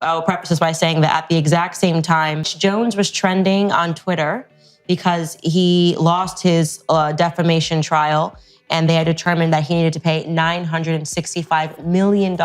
I'll preface this by saying that at the exact same time, Jones was trending on Twitter because he lost his defamation trial, and they had determined that he needed to pay $965 million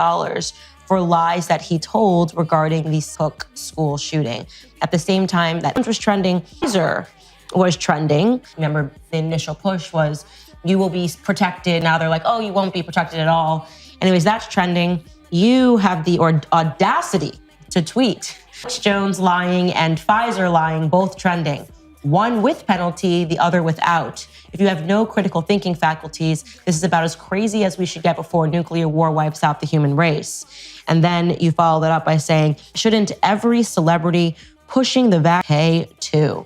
for lies that he told regarding the Cook school shooting. At the same time that Jones was trending, Pfizer was trending. Remember, the initial push was, you will be protected. Now they're like, oh, you won't be protected at all. Anyways, that's trending. You have the audacity to tweet Jones lying and Pfizer lying, both trending. One with penalty, the other without. If you have no critical thinking faculties, this is about as crazy as we should get before nuclear war wipes out the human race. And then you follow that up by saying, shouldn't every celebrity pushing the vaccine pay too?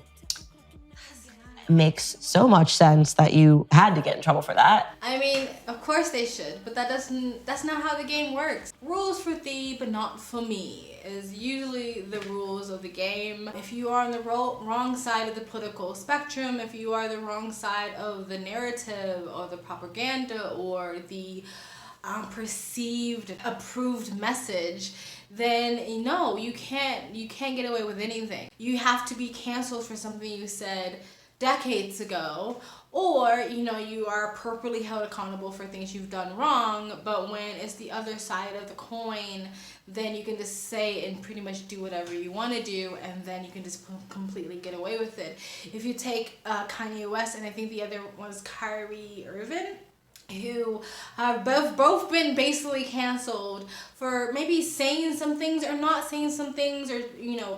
Makes so much sense that you had to get in trouble for that. I mean, of course they should, but that's not how the game works. Rules for thee, but not for me, is usually the rules of the game. If you are on the wrong side of the political spectrum, if you are the wrong side of the narrative or the propaganda or the perceived approved message, then you can't get away with anything. You have to be canceled for something you said decades ago, or you are appropriately held accountable for things you've done wrong. But when it's the other side of the coin, then you can just say and pretty much do whatever you want to do, and then you can just completely get away with it. If you take Kanye West, and I think the other was Kyrie Irving, who have both been basically canceled for maybe saying some things or not saying some things, or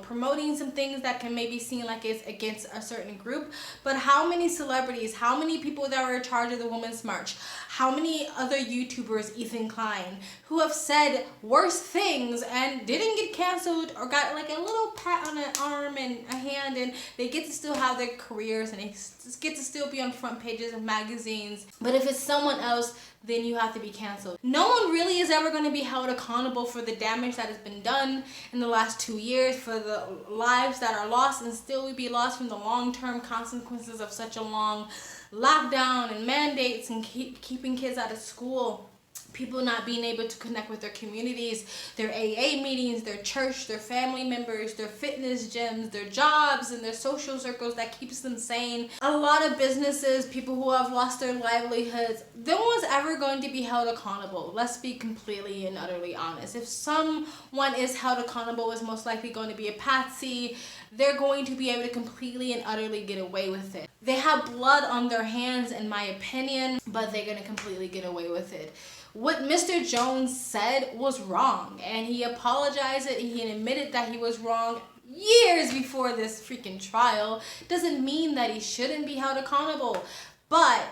promoting some things that can maybe seem like it's against a certain group. But how many celebrities, how many people that were in charge of the Women's March, how many other YouTubers, Ethan Klein, who have said worse things and didn't get canceled or got like a little pat on an arm and a hand, and they get to still have their careers and they get to still be on front pages of magazines. But if it's someone else, then you have to be canceled. No one really is ever going to be held accountable for the damage that has been done in the last 2 years, for the lives that are lost and still will be lost from the long-term consequences of such a long lockdown and mandates and keeping kids out of school. People not being able to connect with their communities, their AA meetings, their church, their family members, their fitness gyms, their jobs, and their social circles that keeps them sane. A lot of businesses, people who have lost their livelihoods, no one's ever going to be held accountable. Let's be completely and utterly honest. If someone is held accountable, it's most likely going to be a patsy. They're going to be able to completely and utterly get away with it. They have blood on their hands, in my opinion, but they're going to completely get away with it. What Mr. Jones said was wrong, and he apologized and he admitted that he was wrong years before this freaking trial. Doesn't mean that he shouldn't be held accountable, but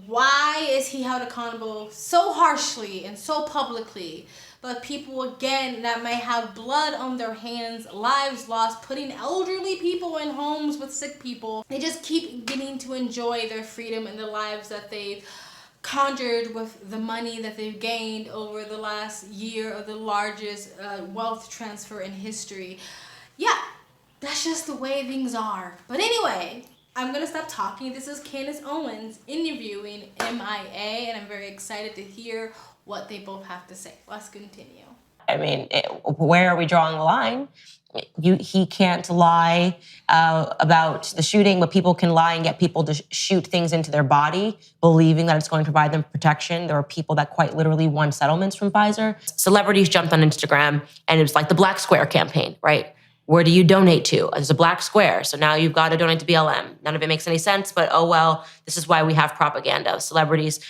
why is he held accountable so harshly and so publicly? But people, again, that may have blood on their hands, lives lost, putting elderly people in homes with sick people, they just keep getting to enjoy their freedom and the lives that they've conjured with the money that they've gained over the last year of the largest wealth transfer in history. Yeah, that's just the way things are. But anyway, I'm gonna stop talking. This is Candace Owens interviewing M.I.A, and I'm very excited to hear what they both have to say. Let's continue. I mean, where are we drawing the line? He can't lie about the shooting, but people can lie and get people to shoot things into their body, believing that it's going to provide them protection. There are people that quite literally won settlements from Pfizer. Celebrities jumped on Instagram, and it was like the Black Square campaign, right? Where do you donate to? There's a black square, so now you've got to donate to BLM. None of it makes any sense, but oh well, this is why we have propaganda. Celebrities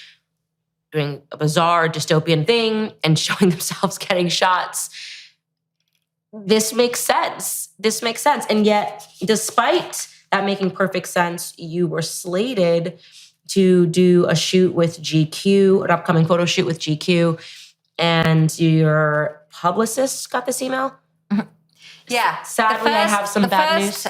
doing a bizarre dystopian thing and showing themselves getting shots. This makes sense. And yet, despite that making perfect sense, you were slated to do a shoot with GQ, an upcoming photo shoot with GQ, and your publicist got this email? Yeah. Sadly, I have some bad news.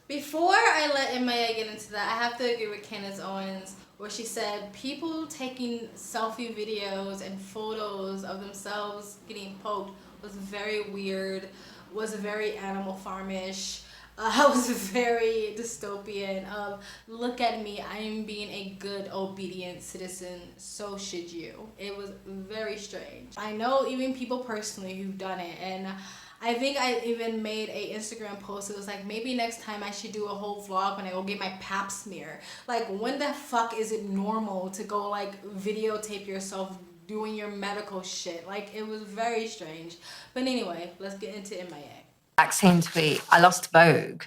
Before I let M.I.A get into that, I have to agree with Candace Owens, where she said people taking selfie videos and photos of themselves getting poked was very weird, was very Animal Farmish, was very dystopian of, look at me, I am being a good, obedient citizen, so should you. It was very strange. I know even people personally who've done it, and I think I even made a Instagram post. It was like, maybe next time I should do a whole vlog when I go get my pap smear. Like, when the fuck is it normal to go like videotape yourself doing your medical shit? Like, it was very strange. But anyway, let's get into M.I.A. Vaccine tweet, I lost Vogue.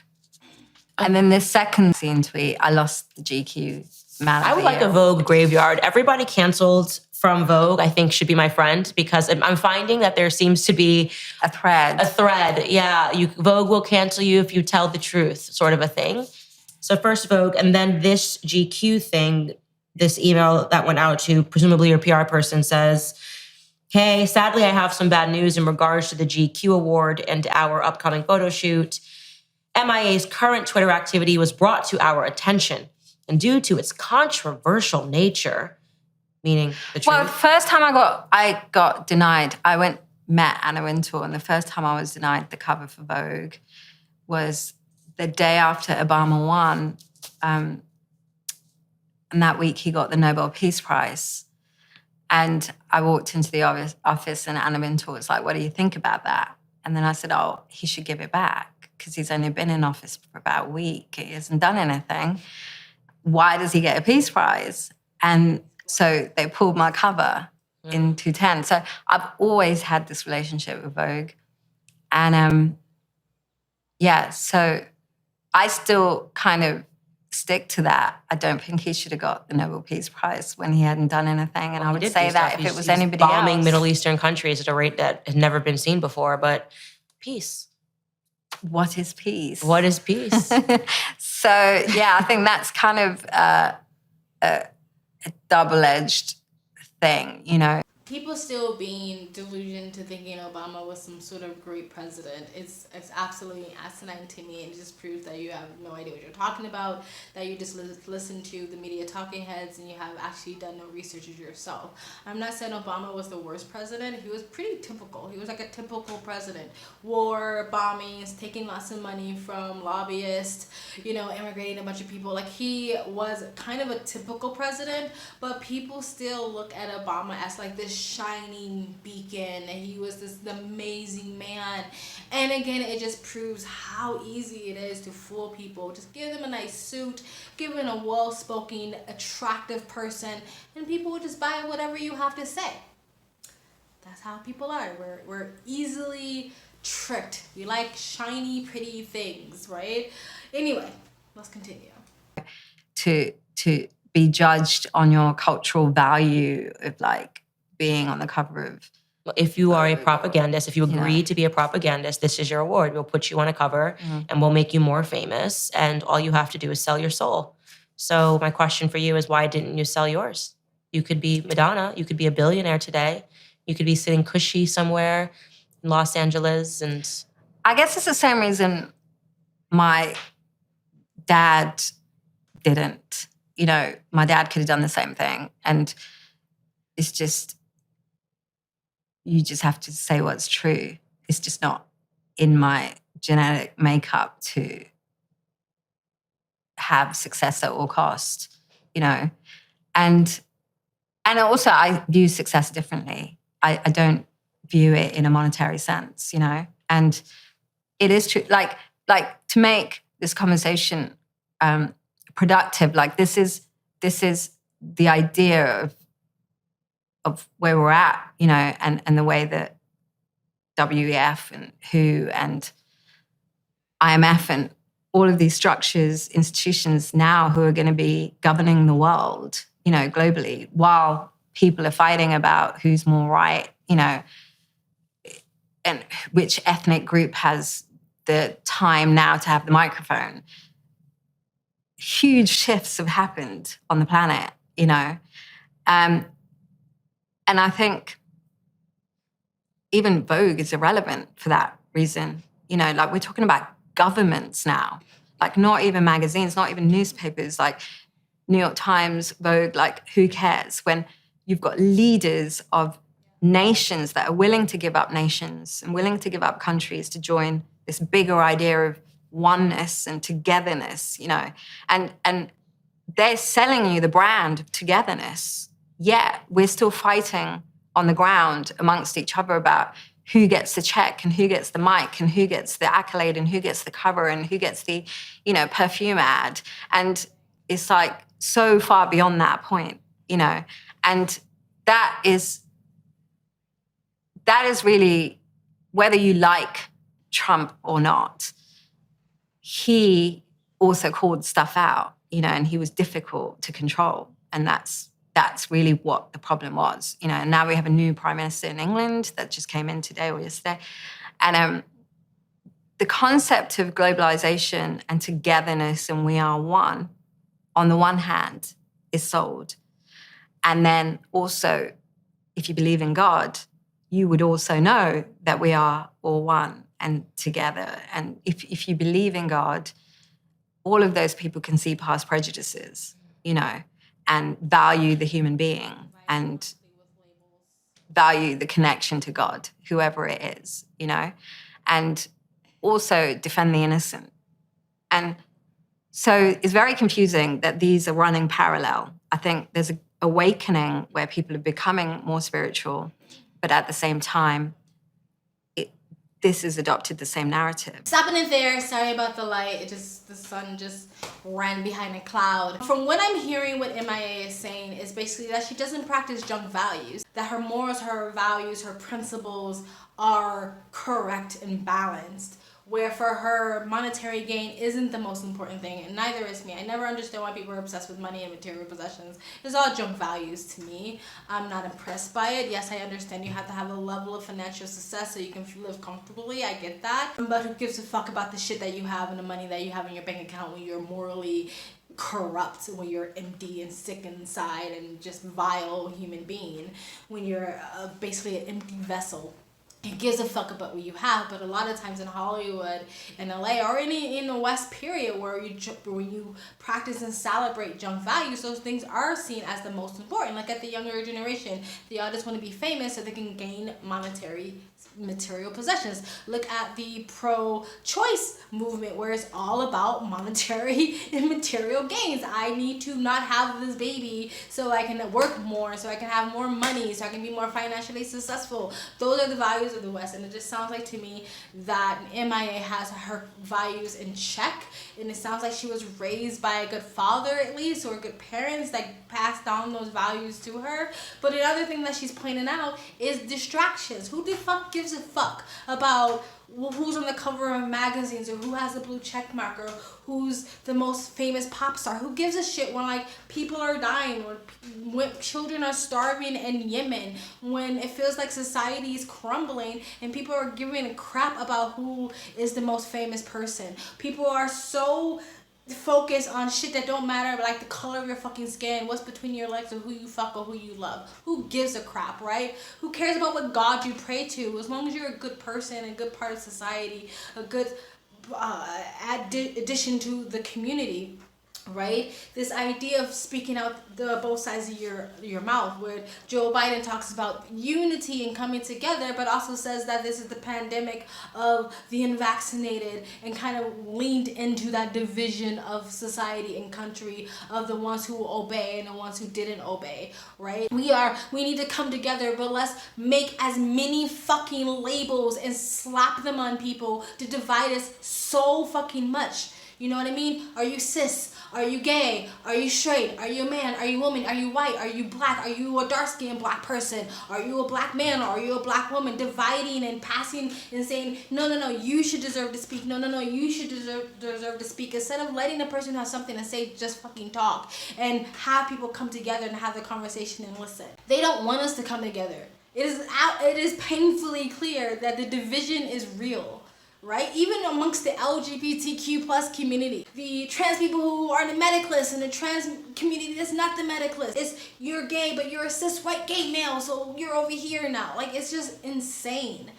And then the second scene tweet, I lost the GQ man of I would the like year. a Vogue graveyard. Everybody canceled from Vogue, I think, should be my friend, because I'm finding that there seems to be A thread. Yeah, Vogue will cancel you if you tell the truth, sort of a thing. So first Vogue, and then this GQ thing, this email that went out to presumably your PR person says, hey, sadly, I have some bad news in regards to the GQ award and our upcoming photo shoot. M.I.A.'s current Twitter activity was brought to our attention, and due to its controversial nature, meaning the truth. Well, the first time I got denied, met Anna Wintour, and the first time I was denied the cover for Vogue was the day after Obama won. And that week he got the Nobel Peace Prize. And I walked into the office and Anna Wintour was like, what do you think about that? And then I said, oh, he should give it back because he's only been in office for about a week. He hasn't done anything. Why does he get a Peace Prize? And so they pulled my cover in 2010. So I've always had this relationship with Vogue. And so I still kind of stick to that. I don't think he should have got the Nobel Peace Prize when he hadn't done anything. And I would say that if it was anybody else. Bombing Middle Eastern countries at a rate that had never been seen before, but peace. What is peace? What is peace? So, yeah, I think that's kind of a double-edged thing, you know. People still being delusioned to thinking Obama was some sort of great president. It's absolutely asinine to me. It just proves that you have no idea what you're talking about, that you just listen to the media talking heads and you have actually done no research yourself. I'm not saying Obama was the worst president. He was pretty typical. He was like a typical president. War, bombings, taking lots of money from lobbyists, immigrating a bunch of people. Like, he was kind of a typical president, but people still look at Obama as like this shining beacon, and he was this amazing man. And again, it just proves how easy it is to fool people. Just give them a nice suit, give them a well-spoken, attractive person, and people will just buy whatever you have to say. That's how people are. We're easily tricked. We like shiny, pretty things, right? Anyway, let's continue. To be judged on your cultural value of like being on the cover of. If you are a propagandist, if you agree to be a propagandist, this is your award. We'll put you on a cover and we'll make you more famous. And all you have to do is sell your soul. So my question for you is, why didn't you sell yours? You could be Madonna. You could be a billionaire today. You could be sitting cushy somewhere in Los Angeles. And I guess it's the same reason my dad didn't. My dad could have done the same thing. And it's just, you just have to say what's true. It's just not in my genetic makeup to have success at all cost, And also I view success differently. I don't view it in a monetary sense, And it is true, like to make this conversation productive, like this is the idea of where we're at, and the way that WEF and WHO and IMF and all of these structures, institutions now who are going to be governing the world, globally, while people are fighting about who's more right, and which ethnic group has the time now to have the microphone. Huge shifts have happened on the planet, And I think even Vogue is irrelevant for that reason. Like, we're talking about governments now, like not even magazines, not even newspapers, like New York Times, Vogue, like who cares when you've got leaders of nations that are willing to give up nations and willing to give up countries to join this bigger idea of oneness and togetherness, and they're selling you the brand of togetherness. Yet we're still fighting on the ground amongst each other about who gets the check and who gets the mic and who gets the accolade and who gets the cover and who gets the, perfume ad. And it's like so far beyond that point, and that is really, whether you like Trump or not, he also called stuff out, and he was difficult to control. And that's really what the problem was, and now we have a new prime minister in England that just came in today or yesterday. And the concept of globalization and togetherness and we are one, on the one hand, is sold. And then also, if you believe in God, you would also know that we are all one and together. And if you believe in God, all of those people can see past prejudices, and value the human being and value the connection to God, whoever it is, and also defend the innocent. And so it's very confusing that these are running parallel. I think there's an awakening where people are becoming more spiritual, but at the same time, this has adopted the same narrative. Stopping it there. Sorry about the light. The sun just ran behind a cloud. From what I'm hearing, what M.I.A. is saying is basically that she doesn't practice junk values, that her morals, her values, her principles are correct and balanced, where for her, monetary gain isn't the most important thing, and neither is me. I never understood why people are obsessed with money and material possessions. It's all junk values to me. I'm not impressed by it. Yes, I understand you have to have a level of financial success so you can live comfortably. I get that. But who gives a fuck about the shit that you have and the money that you have in your bank account when you're morally corrupt, when you're empty and sick inside and just vile human being, when you're basically an empty vessel? It gives a fuck about what you have. But a lot of times in Hollywood, in LA, or in the West period, where you practice and celebrate junk values, those things are seen as the most important. Like at the younger generation, they all just want to be famous so they can gain material possessions. Look at the pro-choice movement, where it's all about monetary and material gains. I need to not have this baby so I can work more, so I can have more money, so I can be more financially successful. Those are the values of the West, and it just sounds like to me that M.I.A. has her values in check, and it sounds like she was raised by a good father at least, or good parents that passed down those values to her. But another thing that she's pointing out is distractions. Who the fuck gives a fuck about who's on the cover of magazines, or who has a blue check mark, or who's the most famous pop star? Who gives a shit when like people are dying, when children are starving in Yemen, when it feels like society is crumbling and people are giving a crap about who is the most famous person? People are so focus on shit that don't matter, like the color of your fucking skin, what's between your legs, or who you fuck or who you love. Who gives a crap, right? Who cares about what God you pray to? As long as you're a good person, a good part of society, a good addition to the community, right? This idea of speaking out both sides of your mouth, where Joe Biden talks about unity and coming together, but also says that this is the pandemic of the unvaccinated, and kind of leaned into that division of society and country, of the ones who obey and the ones who didn't obey, right? We need to come together, but let's make as many fucking labels and slap them on people to divide us so fucking much. You know what I mean? Are you cis? Are you gay? Are you straight? Are you a man? Are you a woman? Are you white? Are you black? Are you a dark-skinned black person? Are you a black man? Or are you a black woman? Dividing and passing and saying, no, you should deserve to speak. No, you should deserve to speak. Instead of letting the person who has something to say just fucking talk and have people come together and have the conversation and listen. They don't want us to come together. It is painfully clear that the division is real. Right? Even amongst the LGBTQ plus community. The trans people who are the medicalists, and the trans community that's not the medicalist. It's you're gay, but you're a cis white gay male, so you're over here now. Like, it's just insane.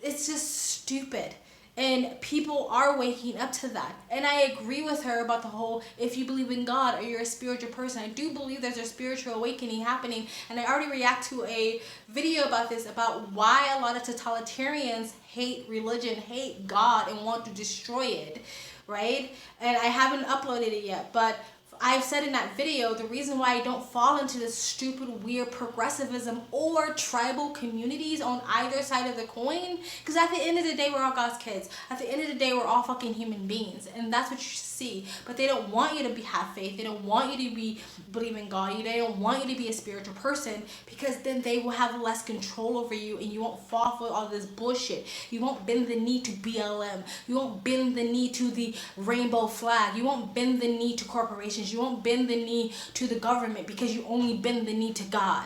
It's just stupid. And people are waking up to that. And I agree with her about the whole, if you believe in God or you're a spiritual person, I do believe there's a spiritual awakening happening. And I already react to a video about this, about why a lot of totalitarians hate religion, hate God, and want to destroy it, right? And I haven't uploaded it yet, but I've said in that video, the reason why I don't fall into this stupid, weird progressivism or tribal communities on either side of the coin, because at the end of the day, we're all God's kids. At the end of the day, we're all fucking human beings, and that's what you see. But they don't want you to have faith. They don't want you to believe in God. They don't want you to be a spiritual person, because then they will have less control over you, and you won't fall for all this bullshit. You won't bend the knee to BLM. You won't bend the knee to the rainbow flag. You won't bend the knee to corporations. You won't bend the knee to the government, because you only bend the knee to God.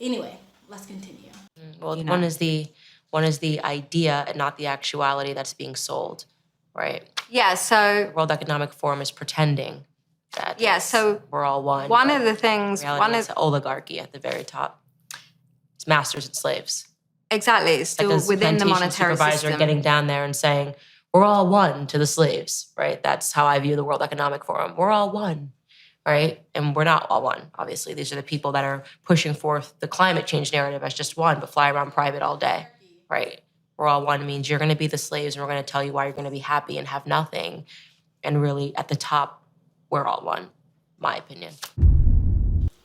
Anyway, let's continue. Well, one is the idea and not the actuality that's being sold, right? Yeah, so The World Economic Forum is pretending that so we're all one. one of the things, It's oligarchy at the very top. It's masters and slaves. Exactly, it's still like within the monetary supervisor system. getting down there and saying, we're all one to the slaves, right? That's how I view the World Economic Forum. We're all one, right? And we're not all one, obviously. These are the people that are pushing forth the climate change narrative as just one, but fly around private all day, right? We're all one means you're going to be the slaves, and we're going to tell you why you're going to be happy and have nothing. And really, at the top, we're all one, my opinion.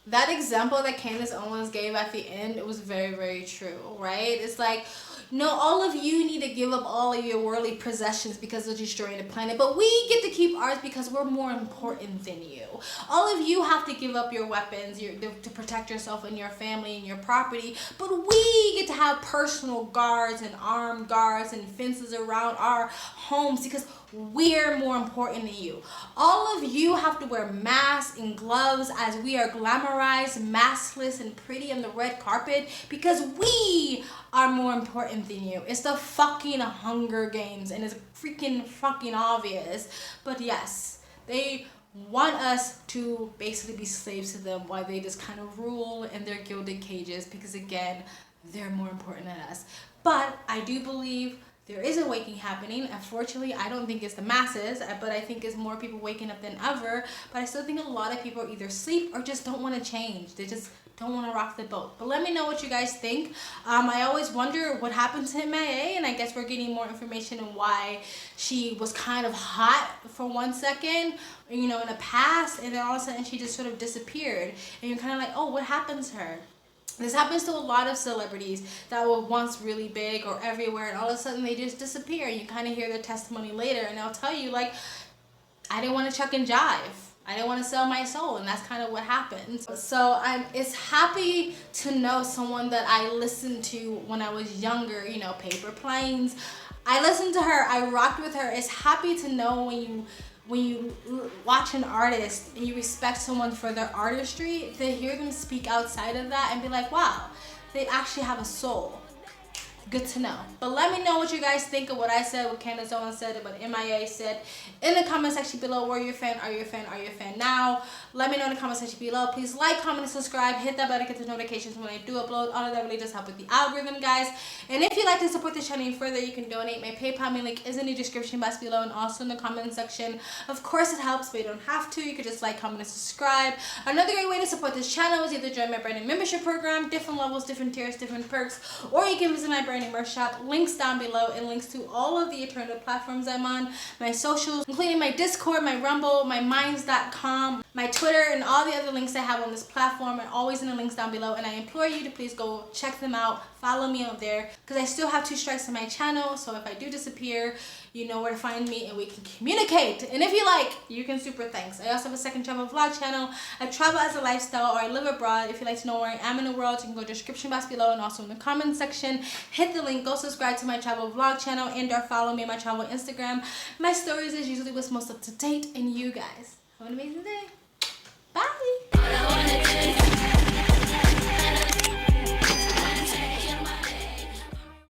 That example that Candace Owens gave at the end, it was very, very true, right? It's like, no, all of you need to give up all of your worldly possessions because they're destroying the planet, but we get to keep ours because we're more important than you. All of you have to give up your weapons to protect yourself and your family and your property, but we get to have personal guards and armed guards and fences around our homes because we're more important than you. All of you have to wear masks and gloves as we are glamorized, maskless, and pretty on the red carpet because we are more important than you. It's the fucking Hunger Games, and it's freaking fucking obvious. But yes, they want us to basically be slaves to them while they just kind of rule in their gilded cages because, again, they're more important than us. But I do believe there is a waking happening. Unfortunately, I don't think it's the masses, but I think it's more people waking up than ever. But I still think a lot of people either sleep or just don't want to change. They just don't want to rock the boat. But let me know what you guys think. I always wonder what happened to M.I.A, and I guess we're getting more information on why she was kind of hot for 1 second, you know, in the past, and then all of a sudden she just sort of disappeared. And you're kind of like, oh, what happened to her? This happens to a lot of celebrities that were once really big or everywhere, and all of a sudden they just disappear. You kind of hear their testimony later, and they'll tell you, like, I didn't want to chuck and jive. I didn't want to sell my soul, and that's kind of what happened. So it's happy to know someone that I listened to when I was younger, you know, Paper Planes. I listened to her. I rocked with her. It's happy to know when you watch an artist and you respect someone for their artistry, to hear them speak outside of that and be like, wow, they actually have a soul. Good to know. But let me know what you guys think of what I said, what Candace Owens said, what M.I.A said in the comment section below. Were you a fan? Are you a fan? Are you a fan now? Let me know in the comment section below. Please like, comment, and subscribe. Hit that bell to get the notifications when I do upload. All of that really does help with the algorithm, guys. And if you'd like to support this channel even further, you can donate. My PayPal link is in the description box below and also in the comment section. Of course, it helps, but you don't have to. You could just like, comment, and subscribe. Another great way to support this channel is either join my branding membership program, different levels, different tiers, different perks, or you can visit my branding merch shop. Links down below and links to all of the eternal platforms I'm on, my socials, including my Discord, my Rumble, my Minds.com, my Twitter, and all the other links I have on this platform are always in the links down below. And I implore you to please go check them out. Follow me out there because I still have 2 strikes on my channel. So if I do disappear, you know where to find me and we can communicate. And if you like, you can super thanks. I also have a second travel vlog channel. I travel as a lifestyle, or I live abroad. If you'd like to know where I am in the world, you can go to the description box below and also in the comment section. Hit the link, go subscribe to my travel vlog channel, and or follow me on my travel Instagram. My stories is usually what's most up to date, and you guys have an amazing day.